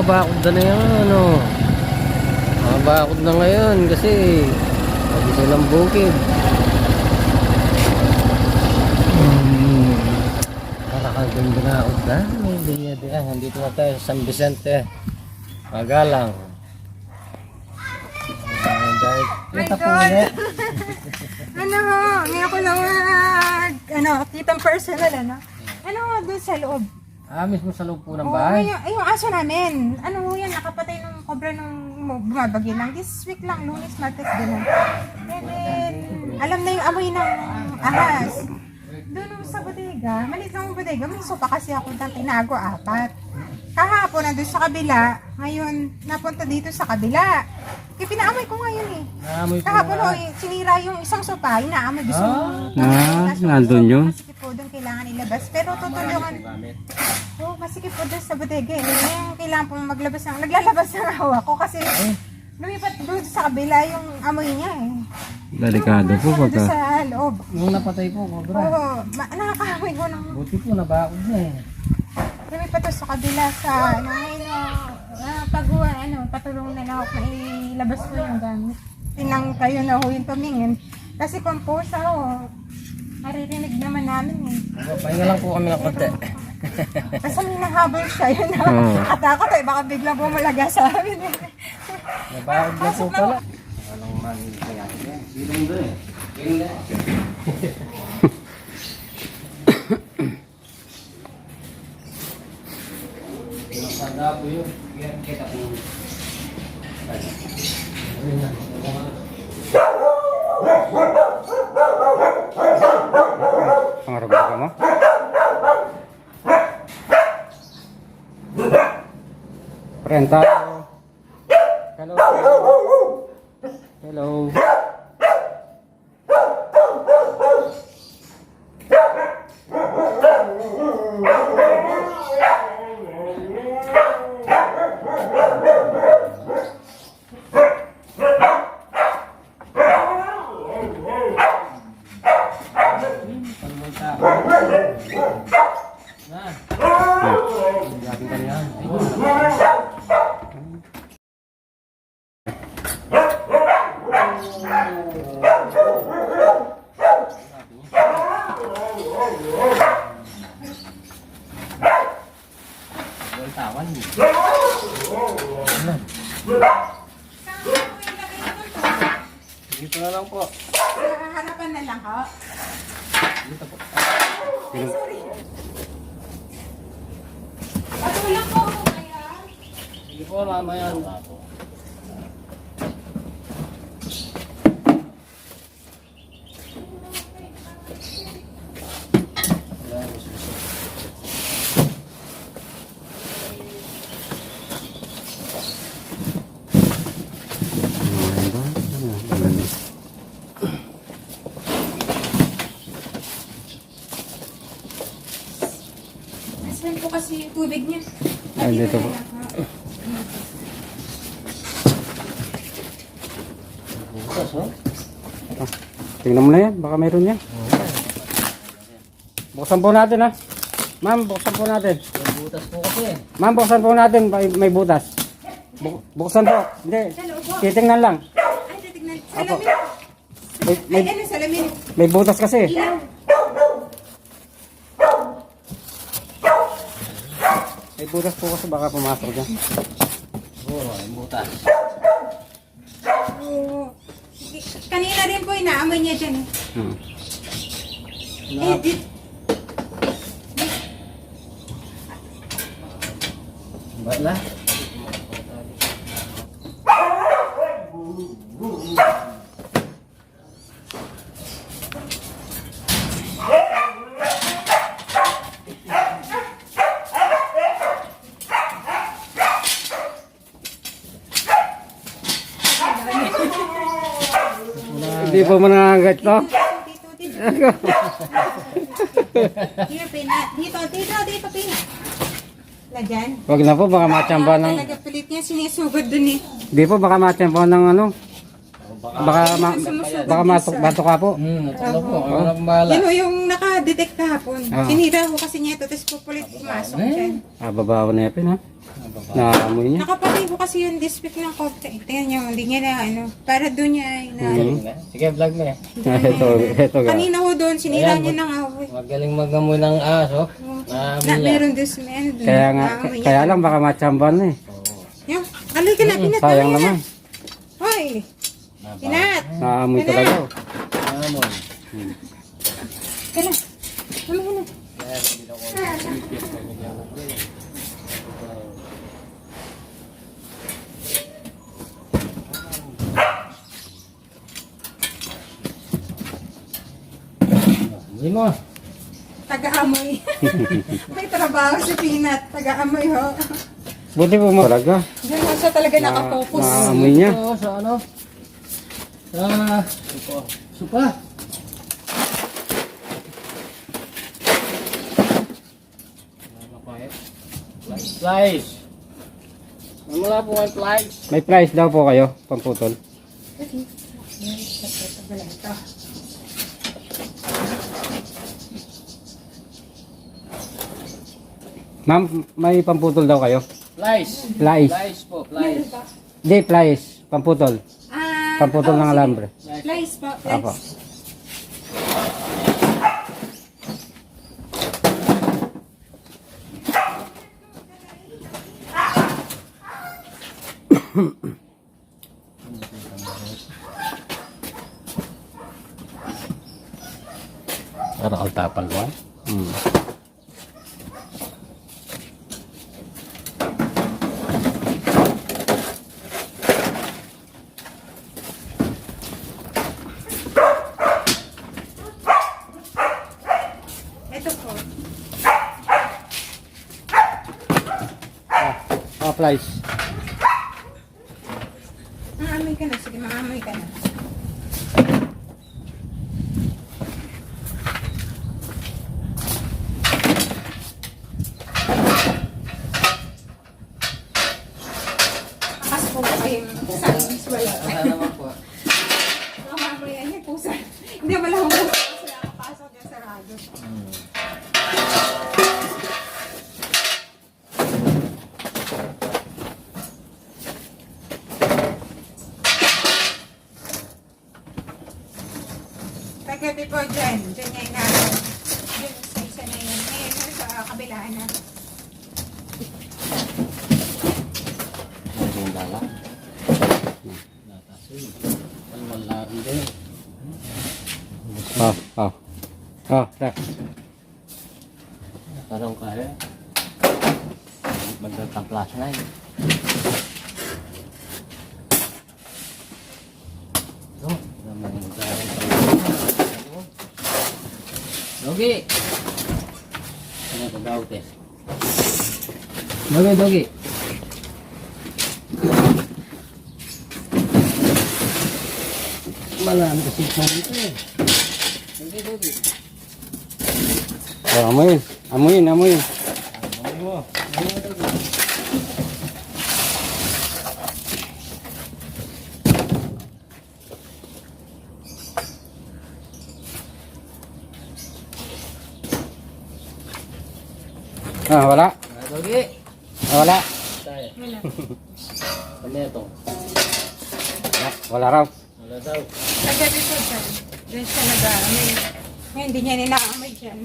mabakod na yan, ano. Mabakod na ngayon kasi pag silang bukid. Para kagawin binakod na. Nandito na tayo sa San Vicente. Magalang. Dahil kita po ulit. Ano ho, ngayon ko lang kitang personal, ano? Ano ho, doon sa loob? Mismo sa loob po ng Oo, bahay. yung aso namin, ano ho yan, nakapatay ng kobra nung bumabagi lang. This week lang, Lunes, Martes, gano'n. And then, alam na yung amoy ng ahas. Doon sa bodega, maliit lang yung bodega, may sopa kasi ako na tinago, 4. Kahapon, nandun sa kabila, ngayon, napunta dito sa kabila. Kaya pinaamoy ko ngayon eh. Naamoy po Kahapon nga. ho, sinira yung isang sopa, inaamoy, gusto mo. nandun yun. Masikip po doon, kailangan ilabas. Pero tutulungan, masikip po doon sa bodega eh. Ngayon, kailangan po maglabas ng, naglalabas ng awa ko kasi lumipat doon sa kabila yung amoy niya eh. Delikado po Doon pagka. sa loob. Nung napatay po, cobra. Oo, nakakaamoy ko ng Buti po, nabakod na eh. lumipat doon sa kabila sa, patulong na lang ako mailabas ko yung gamit. Tinang kayo na ho yung tumingin. Kasi kung po sa maririnig naman namin eh. Pahinga lang po kami ng konti. Kasi may nahabol siya yun. Oo. Katakot eh, baka bigla bumalaga sa amin eh. Nabakod na po pala. Anong mangyayari yan? Silong doon eh. Silong na. Pinapanda po yun. Kita po. Ayun na. Pangarap ka mo? Renta. Hello. Hello. Panmunta. Na. Yakin ka niyan. Tawan. Dito na lang po. Harapan na lang ho. Dito po. Ay, sorry. Patulang ko kaya. Sige po, mamaya. Nasaan po kasi yung tubig niya. Ay, dito po. Bukas, oh. Tingnan mo na yan. Baka mayroon yan. Buksan po natin ha. Ma'am, buksan po natin. May butas po kasi. Ma'am, buksan po natin. May butas. Buksan po. Hindi. Titingnan lang. Ay, titignan. Salamin. May, Ay, ano, salamin. may butas kasi. Ilaw. May butas po kasi baka pumasok dyan. Oo, may butas. Oo. Kanina rin po inaamoy niya dyan eh. Eh, Wala. Hindi po manangagat to. Dito. Here, pina. Dito, pina. Na dyan. Wag na po, baka matsamba ng... Talaga pilit niya, sinisugod dun eh. Hindi po, baka matsamba ng ano. baka matok ka po. Ano po, ano ang bahala. Yun o yung naka-detect kahapon. Ah. Sinira ko kasi niya ito, tapos pupulit pumasok dyan. Babaw na yapin ha. Naamoy niya. Nakapatay ko kasi yung district ng cocktail. Tingnan nyo, hindi niya na ano. Para doon niya ay na... Sige, vlog mo eh. Ito ga. Kanina ko doon, sinira niya ng awoy. Magaling magamoy ng aso. Na meron doon smell. Kaya nga, kaya lang baka matsamban na eh. Yung, alay ka na, pinat Sayang naman. Hoy! Pinat! Naamoy talaga. Oh. Amoy. Kala. Ano na? Hindi mo. Taga-amoy. May trabaho si Pinat. Taga-amoy ho. Buti po mo talaga. Diyan mo siya talaga nakapokus. Naamoy niya. Ito, sa ano? Sa supa. Supa. Slice. Wala po ang slice. May price daw po kayo, pamputol. Ma'am, may pamputol daw kayo? Slice. Plies. Slice po, slice. Di, plies. Pamputol. Pamputol ng alambre. Slice po. Apo. Para altapal mo. Ito po. Plies. Maamoy ka na. Sige, maamoy ka na. Akas po kasi yung science wala. naman po. Maamoy yan yung pusa. Hindi wala akong pusa kasi nakapasok yung sarado. Pagkabi po dyan. Dyan niya inaano. Dyan sa isa na yun. Ngayon yun sa kabilaan na. Yung dala. Natasin. Ang malari din. Tak. Tarong kaya. Magtataplas na yun. Ito. Naman yung magkaroon. Dogi! Ano ito daw, Tess? Dogi! Malaan kasi ito dito eh. Dogi! Amoyin. Amoy mo. Dogi. Wala. Dogi! Wala. Tayo. Wala. Kami ito. Wala raw. Wala daw. Pagkabi po dyan. Dyan siya nag-aamoy. Ngayon, hindi niya ninaamoy dyan.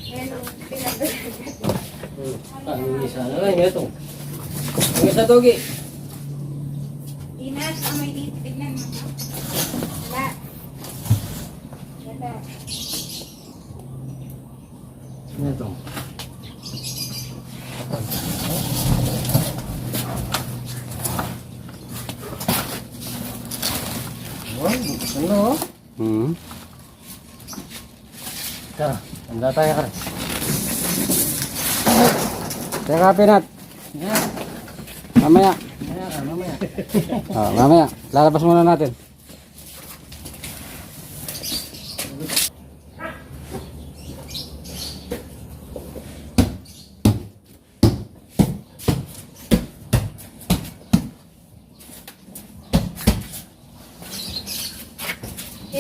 Ngayon, pinagdagat. Ang isa na lang ito. Ang isa, Dogi. Inas, amoy dito. Tignan mo. Wala. Wala. Ano ito? Wow, ano? Tara, handa tayo ka rin. Teka, Pinat. Mamaya. Mamaya. Mamaya. Lalabas muna natin.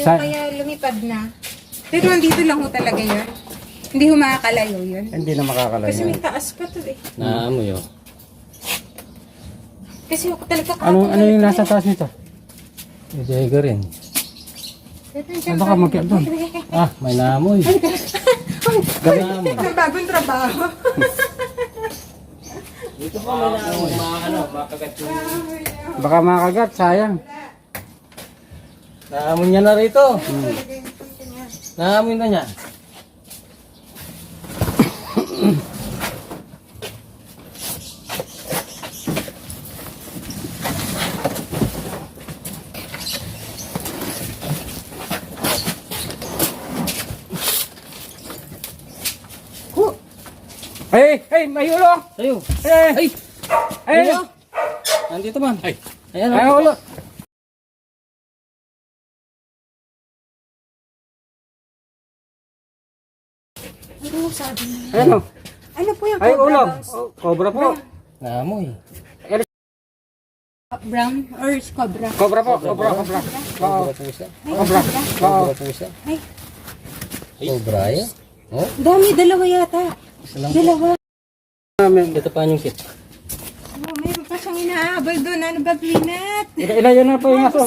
Kaya lumipad na. Pero andito lang ho talaga yun. Hindi ho makakalayo yun. Hindi na makakalayo. Kasi may taas pa to eh. Naamoy oh. Kasi ako talaga Ano yung nasa taas nito? Diego rin. Baka magkaya doon. Ah, may naamoy. Naamoy. Ang bagong trabaho. Dito pa may naamoy. Makagat yung... Baka makagat, sayang. Naamoy niya na rito. Naamoy na niya. Hey, may ulo! Tayo. Hey! Hey! Ayun. Nandito man. Ay. Ayan. May ulo! Ano sabi niya? Ayan o. Ano po yung Ay, cobra ulo! bounce? Cobra po. Naamoy. Brown or cobra? Cobra po, cobra. Oo. Cobra pusa. Cobra. Oo. Cobra pusa. Ay, Cobra eh. Oh, dami, dalawa yata. isa lang. Dalawa. Ito pa yung kit. Oh, mayroon pa siyang inahabol doon. Ano ba, Pinat? Ilayo na po yung aso.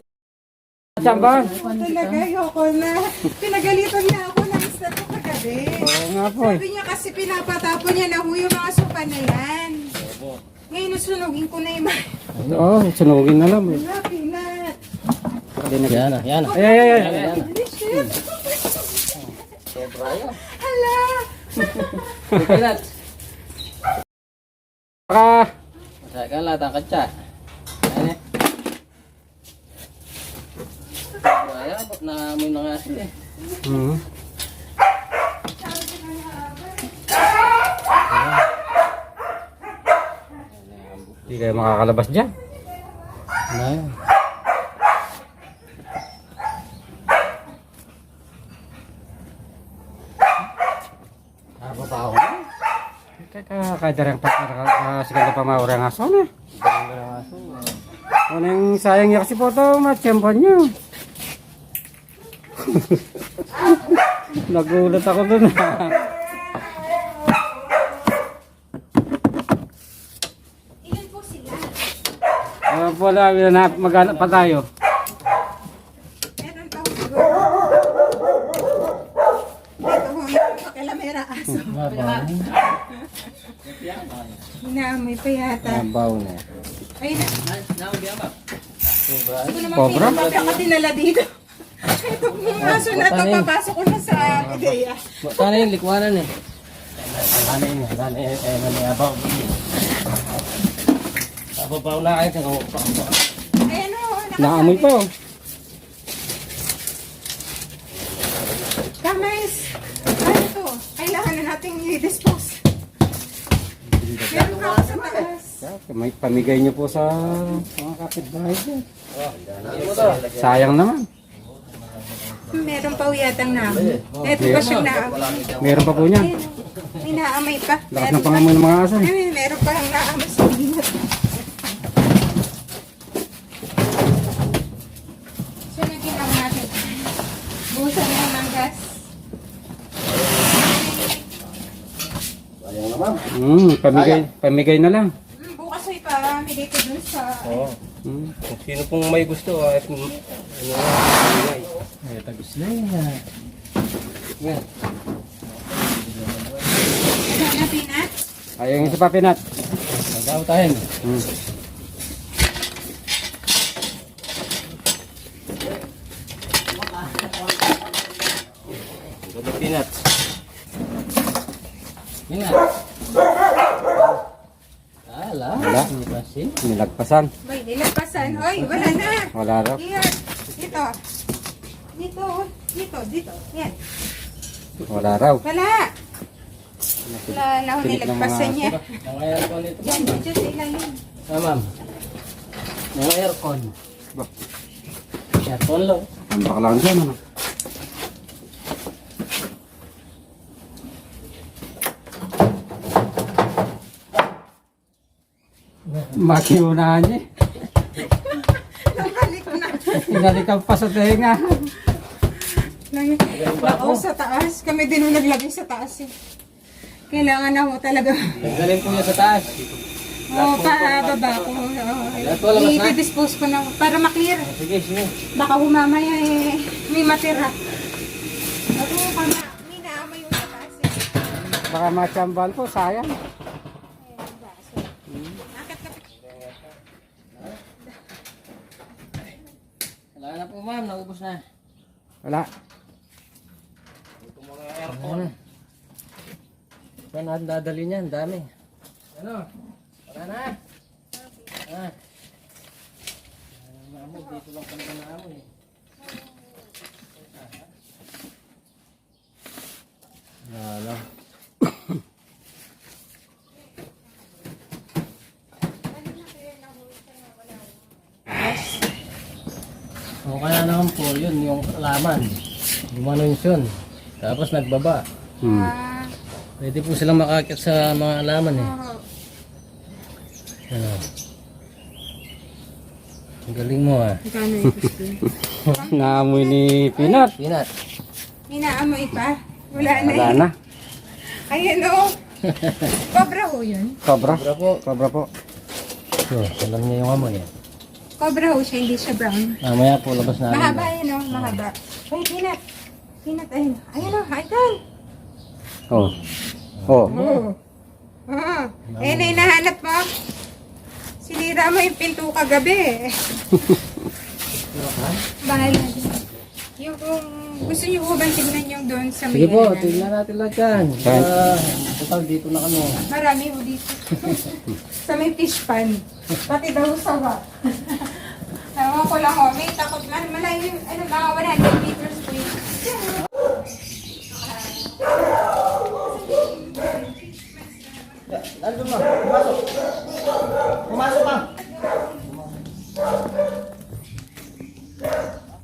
Chamban. Talaga, ayoko na. Pinagalitan niya ako ng isa ko kagabi. Oo nga po eh. Sabi niya kasi pinapatapon niya na ho yung mga suka na yan. Ngayon nasunugin ko na yung mga... Oo, sunugin na lang. Wala, Pinat. Yan na, yan na. Ay. Cobra yun. Hala! Pilat. Baka, Masaya ka lahat ang katsa. Ayan eh. Cobra yan. Naamoy na nga siya eh. Hindi kayo makakalabas dyan. Ano? Apa pa ako? Kadarang siganda pa maura nga aso na. Ano yung sayang niya kasi po ito, matsyempan niyo. Nagulat ako dun. Ilan po sila? Wala, maghanap pa tayo. Meron pa ho siguro. Ito ho yung kalamera aso. Inaamoy pa yata. Nabaw na. Ay na. Cobra. Ito naman Cobra? pinapakatinala dito. Ito yung aso na ito, papasok ko na sa ideya. Sana yung likwanan eh. Sana yun. Sana yun. Sana yung abaw. Abaw na kayo. Ayan o. Naamoy po. Kamais. Ano to? Kailangan na nating i-dispose. Meron ka ako sa taas. May pamigay niyo po sa mga kapitbahay dyan. Sayang naman. Meron pa uyatang namin. Ito pa siyang naamoy. Meron pa po niya. Ayun, may naamoy pa. Lakas ng pangamoy ng mga aso. Ay, meron pa lang naamoy sa binat. So, nagkinawa natin. Buhusan mo ng gas. Pamigay na lang. Bukas ay pamigay ko dun sa... Oo. Hmm. Kung sino pong may gusto, ay tagus na yun. Yan. Sana pinat. Ayaw yung isa pa pinat. Magaw tayo. Pinat. Pinat. Ala. Wala. Hindi kasi. Nilagpasan. Bay, nilagpasan. Hoy, wala na. Wala raw. Here. Dito. Dito. Dito. Dito. Yan. Wala raw. Wala. Wala na. Tinik ng Nilagpasan mga niya. Ang aircon ito. Yan. Dito sa ilalim. Ma'am. Ang aircon. Ba, Aircon lang. ang bakalan dyan ano. Makiunahan niya. Nabalik ko na. Tinalik ka pa sa tenga. Nako sa taas. Kami din yung naglagay sa taas eh. Kailangan ako talaga. Tanggalin ko niya sa taas. Oo, pababa ko. I-dispose ko na para maklear. Sige, sige. Baka humamaya eh, may matira. Ako, may naamoy yung sa taas eh. Baka matsambahan po, sayang. Akit ka. Wala na po ma'am, naubos na. Wala. Ito muna yung aircon. Saan natin dadali niyan? Dami. Ano? Wala na. Ah. Naamoy, dito lang kami na naamoy. Wala. O kaya naman po, yun, yung laman. Gumanon yun. Tapos nagbaba. Ah, Pwede po silang makakit sa mga laman eh. oo. Ano? Ang galing mo ah. Magkano yung gusto? Naamoy ni Pinat. Pinat. May naamoy pa? Wala na Wala eh. na. Ayan o. Cobra ho yun. Cobra. Cobra po. Cobra po. So, alam niya yung amoy eh. Cobra ho siya, hindi siya brown. Mamaya po labas namin. Mahaba yun o, mahaba. Ay, Pinat. Pinat, ayun. Ayun o, idol. Oh. Oh. Oo. Oo. Eh, na hinahanap mo. Sinira mo yung pinto kagabi. Bahala din. Yung kung gusto niyo po bang tignan yung doon sa Sige po, ano, tignan natin lahat yan. Saan? Total dito na kami. marami ho dito. Sa may fish pan. Pati daw sawa. Ewan ko lang ho. May takot man. Malayo yung ano, mga 100 meters po yun. Nandun mo, pumasok. Pumasok ka.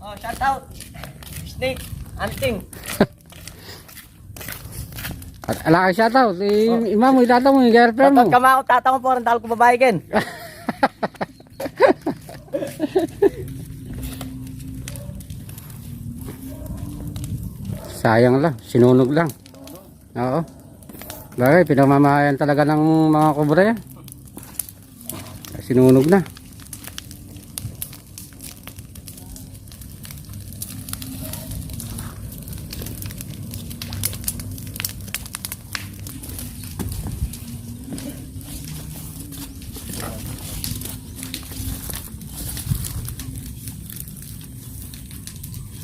Oh, shout out. Snake, anting. At ala ka siya tao. Ima mo, itataw mo yung girlfriend mo. Tatang kama ako, tatang po rin dahil ko babae ken. Sayang lang. Sinunog lang. Oo. Bagay, pinamamahayan talaga ng mga kobra yan. Sinunog na.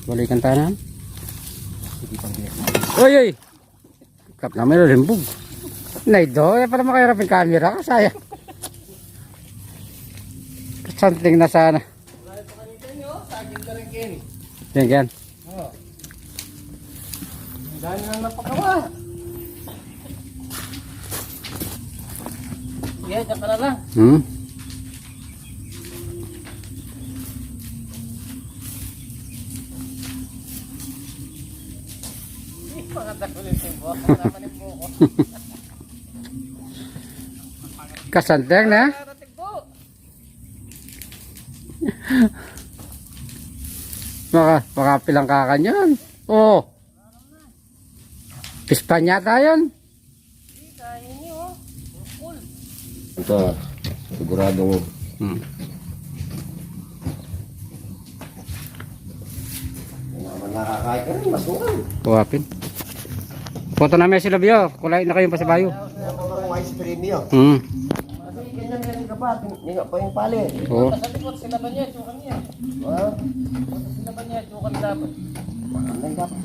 Balikan tanan. Oy, oy. Kap namin na limbog. Naido, ya para makahirap yung camera. Sayang. Something na sana. Yan, yan. Dahil nang napakawa. Sige, dyan ka na lang. Hmm? Kasanteng na. Baka pilang kakan yun. Oo. Pispan yata yun. Ito, sigurado. Hmm. Nakakain ka rin, masukan. Buwapin. Punta namin sila Bio. Kulay na kayong pasabayo. Ang ice cream niyo. Hmm. Ganyan meron ka pa, hindi nga pa yung pali. Oo. Sa likod, sila ba niya, tsukan niya. Sila ba niya, tsukan dapat. Ang dapat.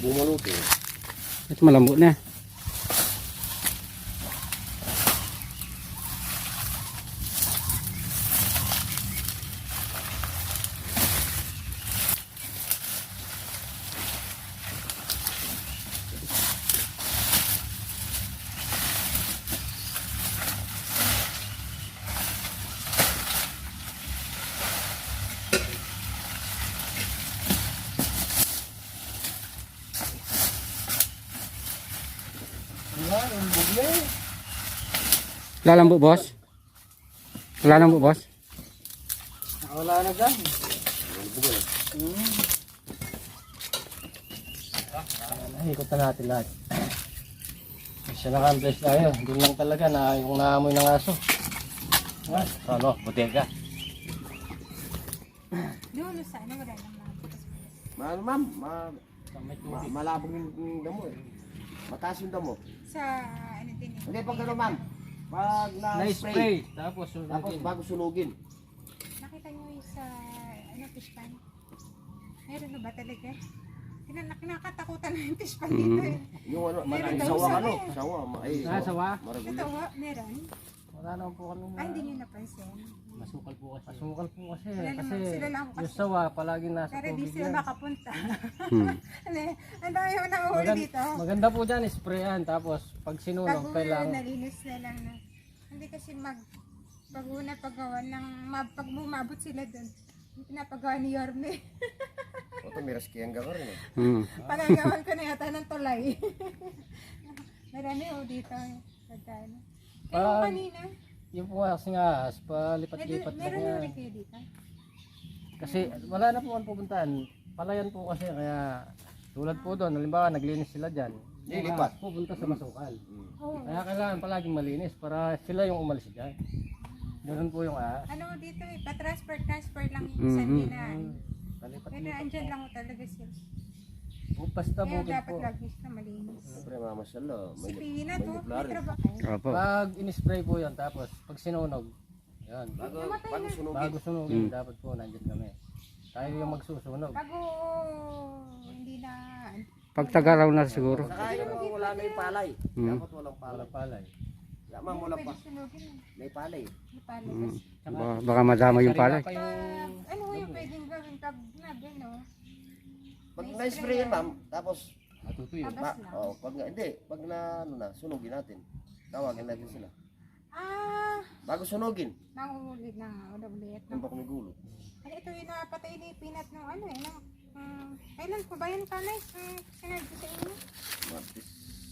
Bumuluto. Ito malambot na. Wala, yung bugla eh. Wala lang po, boss? Wala lang po, boss? Wala na dyan. Ikot na natin lahat. Siya naka-ambles tayo. Doon lang talaga na yung naamoy ng aso. Ano, butega. Doon sa ano, wala lang mga butas. Mahal ma'am, malabong yung damo eh. Mataas yung damo. Sa ano din eh. Hindi pag gano'n ma'am, pag na-spray, Na-spray. Tapos tapos bago sunugin. Nakita nyo yung sa ano, fish pan? Meron na ba talaga? Nakakatakutan na yung fish pan dito eh. Yung ano, Meron daw sawa isa ano, eh. sawa. Ay, Sawa? maraguli. Totoo, meron? wala naman po kami Ay, hindi nyo napansin. masukal po kasi. Masukal po kasi. Sila Kasi lang kasi. yung sawa palagi nasa Pero di tubig sila yan. makapunta. Hmm. Ang dami mo nahuli dito. Maganda po dyan, sprayan. Tapos pag sinunog, Pag kailangan. nalinis na lang na. Hindi kasi pag una paggawa ng, pag bumabot sila doon, pinapagawa ni Yorme. Ito may raskiyang gawar rin eh. Hmm. Panagawan ko na yata ng tulay. Marami ho dito. Pagkano. Eh, yung kanina, Yung po kasi nga, palipat-lipat lang meron yan. yung rin kayo dito. Kasi wala na po ang pupuntahan. Palayan po kasi kaya tulad po doon, halimbawa naglinis sila dyan. Lilipat. Pupunta sa masukal. Oo. Kaya kailangan palaging malinis para sila yung umalis dyan. Ganun po yung Ano dito eh, pa-transfer lang yung sandinan. palipat. Pero andyan lang ho talaga sila. Basta Kaya bukid dapat po. lagi na malinis. Siyempre mamasyal na. Si Pina to, may trabaho. Opo. Pag in-spray po yan, tapos pag sinunog, yan. Bago sunugin. Bago sunugin, dapat po nandyan kami. Tayo yung magsusunog. Bago hindi na Pagtagaraw na siguro. Saka yung wala na yung palay. Dapat walang palay. Wala palay. Kaya ma'am, walang pwede pa. sunugin. May palay. May palabas. Baka madama yung palay. Pa yung Ano ho yung pwedeng gawin pag no? Pag na-spray yan ma'am, tapos matutuyo. Tabas lang. pag hindi, pag na ano na, sunugin natin. Tawagin natin sila. Ah, Bago sunugin, nangulit na ulit. yung baka may gulo. Ay, ito yung napatay ni Pinat ng ano eh. Kailan po ba yan kanay? Sinabi ko sa inyo.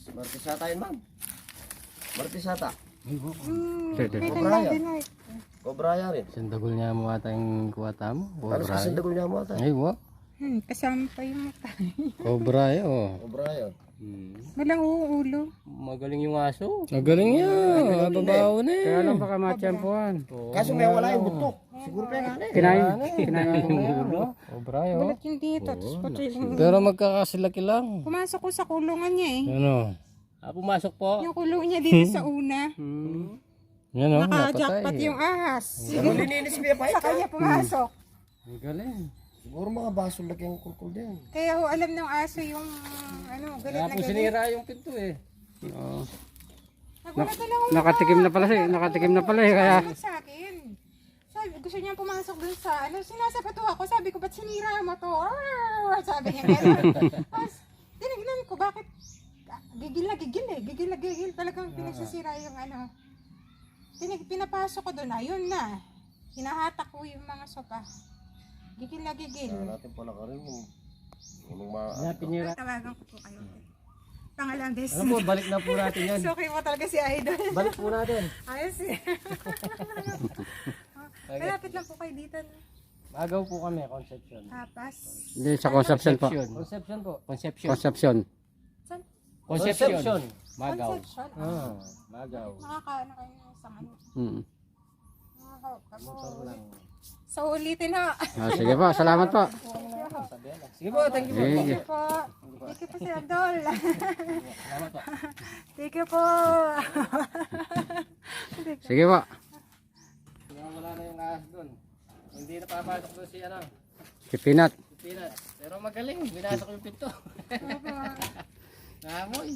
Martis ata yun ma'am. Martis ata. Pwede. Kailan Cobra lang yan. din ay. Cobra yan rin. Sandagol niya mo ata yung kuwata mo. Alas Cobra. kasi dagol niya mo ata. Ay, wa. Kasama pa yung mata. Cobra oh. Cobra yan. Walang uulo. Magaling yung aso. Magaling yan. Babaw na Kaya lang baka matiyampuan. Kaso may wala yung butok. Siguro pa nga na eh. Kinain yung ulo. Cobra oh. Balat yung dito. Tapos pati yung... Pero magkakasilaki lang. Pumasok ko sa kulungan niya eh. Ano? Pumasok po. Yung kulong niya dito sa una. Yan oh, Naka-jackpot napatay. yung ahas. Pero lininis mo yung Sa kanya pumasok. Ang galing. Siguro mga baso laki ang kulkul din. Kaya ho alam ng aso yung galit Kaya na po galit. sinira yung pinto eh. Oo. Nagulat na lang ako. Nakatikim na pala siya. Nakatikim na pala eh. Kaya Sabi sa akin. Sabi, gusto niya pumasok dun sa, sinasapato ako. Sabi ko, ba't sinira mo to? Arr! Sabi niya gano'n. Tapos, tinignan ko, bakit? Gigil na gigil eh. Gigil na gigil. Talagang pinagsisira yung pinapasok ko dun. Ayun na. Hinahatak ko yung mga sopa. Gigil na gigil. Kaya natin pala ka rin yung Pinira. Tawagan ko po kayo. Pangalang beses. Ano po, balik na po natin yan. So, mo talaga si Idol. Balik po natin. Ayos eh. Malapit lang po kayo dito. Magaw po kami, Concepcion. Tapas. hindi sa Conception po. Concepcion po. Concepcion. Conception. Saan? Concepcion. Magaw. Conception. Ah, Magaw. Nakakaano kayo sa ano. Motor lang. So, ulitin ha. Sige po. Salamat po. Sige po, thank you po. Sige. Thank you po. Thank you po, Sir Adol. Salamat po. Thank you po. Sige po. Wala na yung ahas doon. Hindi na papasok doon si Kipinat. Peanut. Pero magaling, binasok yung pinto. Namoy.